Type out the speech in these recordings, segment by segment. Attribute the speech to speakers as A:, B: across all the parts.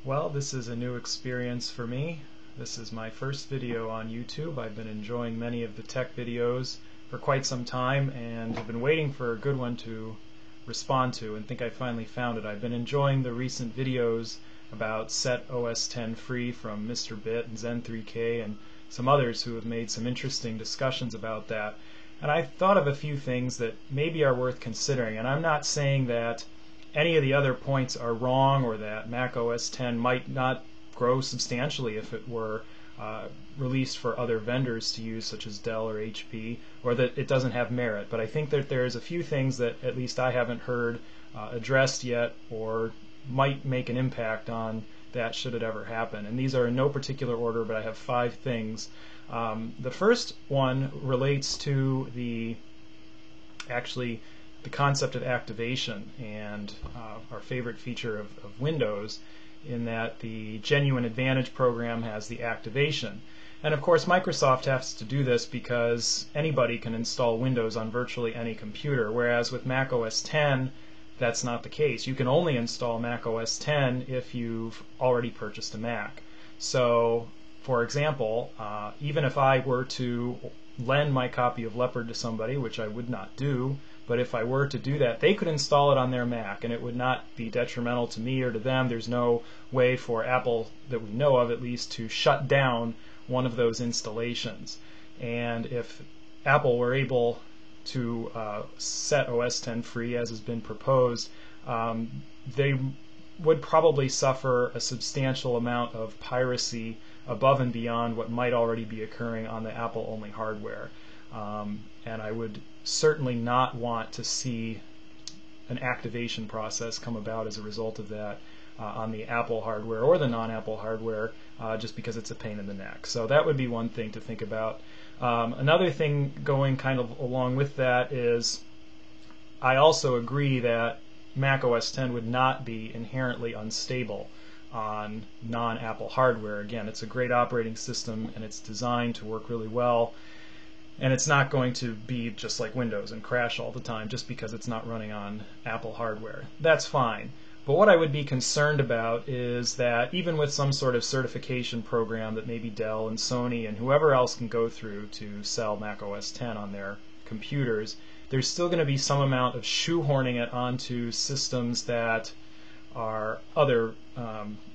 A: Well, this is a new experience for me. This is my first video on YouTube. I've been enjoying many of the tech videos for quite some time and have been waiting for a good one to respond to, and think I finally found it. I've been enjoying the recent videos about Set OS X Free from Mr. Bit and Zen3K and some others who have made some interesting discussions about that. And I thought of a few things that maybe are worth considering, and I'm not saying that any of the other points are wrong or that Mac OS X might not grow substantially if it were released for other vendors to use, such as Dell or HP, or that it doesn't have merit. But I think that there's a few things that at least I haven't heard addressed yet, or might make an impact on that should it ever happen. And these are in no particular order, but I have 5 things. The first one relates to the concept of activation and our favorite feature of Windows, in that the Genuine Advantage program has the activation. And of course Microsoft has to do this because anybody can install Windows on virtually any computer, whereas with Mac OS X that's not the case. You can only install Mac OS X if you've already purchased a Mac. So for example, even if I were to lend my copy of Leopard to somebody, which I would not do, but if I were to do that, they could install it on their Mac, and it would not be detrimental to me or to them. There's no way for Apple, that we know of at least, to shut down one of those installations. And if Apple were able to set OS X free, as has been proposed, they would probably suffer a substantial amount of piracy above and beyond what might already be occurring on the Apple-only hardware. And I would certainly not want to see an activation process come about as a result of that on the Apple hardware or the non-Apple hardware, just because it's a pain in the neck. So that would be one thing to think about. Another thing going kind of along with that is, I also agree that Mac OS X would not be inherently unstable on non-Apple hardware. Again, it's a great operating system and it's designed to work really well, and it's not going to be just like Windows and crash all the time just because it's not running on Apple hardware. That's fine. But what I would be concerned about is that even with some sort of certification program that maybe Dell and Sony and whoever else can go through to sell Mac OS X on their computers, there's still going to be some amount of shoehorning it onto systems that are other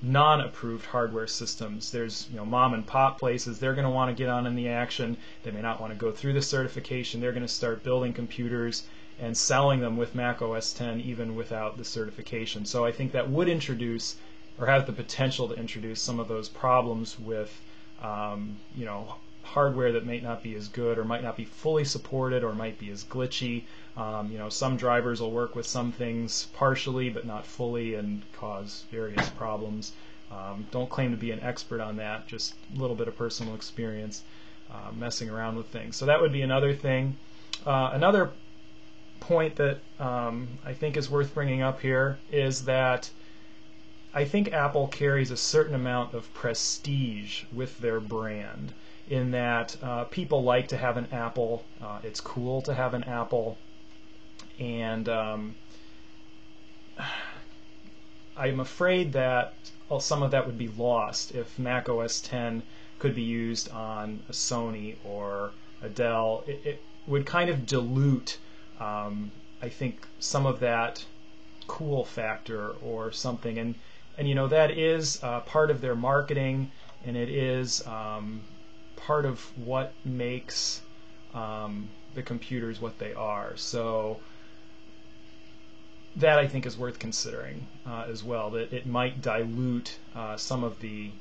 A: non-approved hardware systems. There's mom and pop places, they're going to want to get on in the action. They may not want to go through the certification. They're going to start building computers and selling them with Mac OS X even without the certification. So I think that would introduce, or have the potential to introduce, some of those problems with hardware that might not be as good, or might not be fully supported, or might be as glitchy. Some drivers will work with some things partially but not fully and cause various problems. Don't claim to be an expert on that, just a little bit of personal experience messing around with things. So that would be another thing. Another point that I think is worth bringing up here is that I think Apple carries a certain amount of prestige with their brand, in that people like to have an Apple. It's cool to have an Apple, and I'm afraid that some of that would be lost if Mac OS X could be used on a Sony or a Dell. It would kind of dilute, I think, some of that cool factor or something, and that is part of their marketing, and it is part of what makes the computers what they are. So that I think is worth considering as well, that it might dilute some of the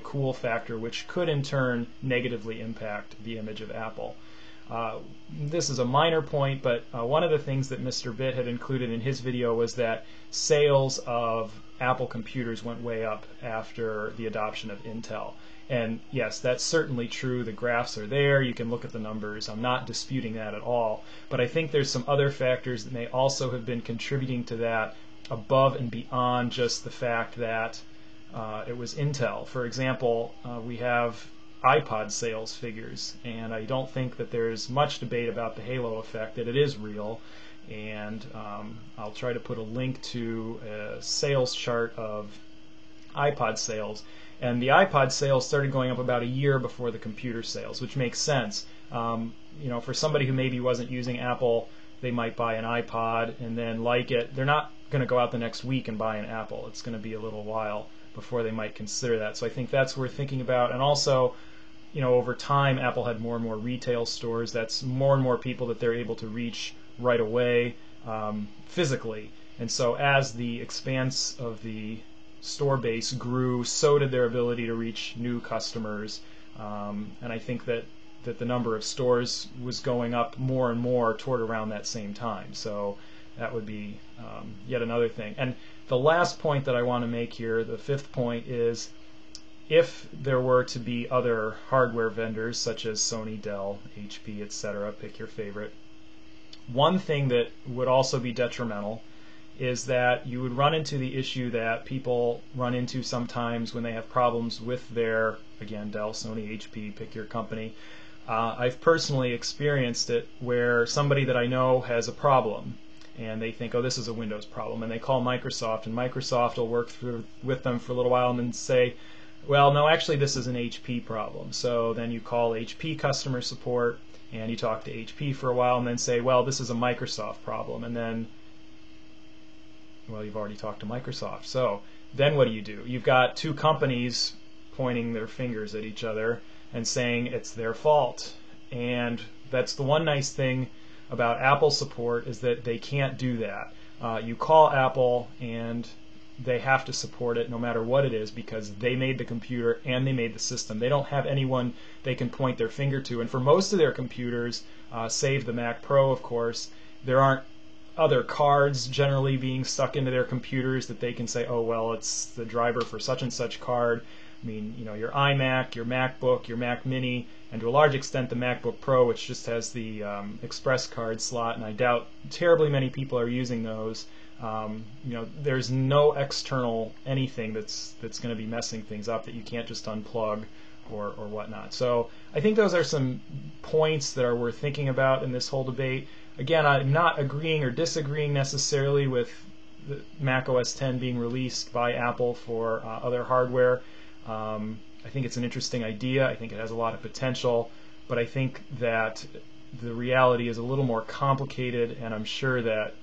A: cool factor, which could in turn negatively impact the image of Apple. This is a minor point, but one of the things that Mr. Bit had included in his video was that sales of Apple computers went way up after the adoption of Intel. And yes, that's certainly true. The graphs are there. You can look at the numbers. I'm not disputing that at all. But I think there's some other factors that may also have been contributing to that, above and beyond just the fact that it was Intel. For example, we have iPod sales figures, and I don't think that there's much debate about the halo effect, that it is real. And I'll try to put a link to a sales chart of iPod sales. And the iPod sales started going up about a year before the computer sales, which makes sense. For somebody who maybe wasn't using Apple, they might buy an iPod and then like it. They're not going to go out the next week and buy an Apple. It's going to be a little while before they might consider that. So I think that's worth thinking about. And also, over time, Apple had more and more retail stores. That's more and more people that they're able to reach right away physically. And so as the expanse of the store base grew, so did their ability to reach new customers. And I think that the number of stores was going up more and more toward around that same time. So that would be yet another thing. And the last point that I want to make here, the fifth point, is if there were to be other hardware vendors such as Sony, Dell, HP, etc., pick your favorite, one thing that would also be detrimental is that you would run into the issue that people run into sometimes when they have problems with their, again, Dell, Sony, HP, pick your company. I've personally experienced it where somebody that I know has a problem and they think, oh, this is a Windows problem, and they call Microsoft, and Microsoft will work with them for a little while and then say, well, no, actually this is an HP problem. So then you call HP customer support and you talk to HP for a while and then say, well, this is a Microsoft problem. And then, well, you've already talked to Microsoft. So then what do? You've got two companies pointing their fingers at each other and saying it's their fault. And that's the one nice thing about Apple support, is that they can't do that. You call Apple and they have to support it no matter what it is, because they made the computer and they made the system. They don't have anyone they can point their finger to. And for most of their computers, save the Mac Pro, of course, there aren't other cards generally being stuck into their computers that they can say, oh, well, it's the driver for such and such card. I mean, your iMac, your MacBook, your Mac Mini, and to a large extent the MacBook Pro, which just has the Express card slot, and I doubt terribly many people are using those. There's no external anything that's going to be messing things up that you can't just unplug or whatnot. So I think those are some points that are worth thinking about in this whole debate. Again, I'm not agreeing or disagreeing necessarily with the Mac OS X being released by Apple for other hardware. I think it's an interesting idea. I think it has a lot of potential, but I think that the reality is a little more complicated, and I'm sure that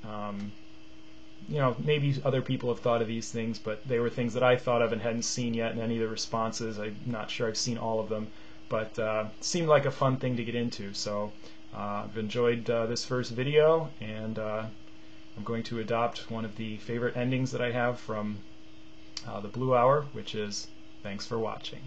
A: maybe other people have thought of these things, but they were things that I thought of and hadn't seen yet in any of the responses. I'm not sure I've seen all of them, but it seemed like a fun thing to get into. So I've enjoyed this first video, and I'm going to adopt one of the favorite endings that I have from the Blue Hour, which is, thanks for watching.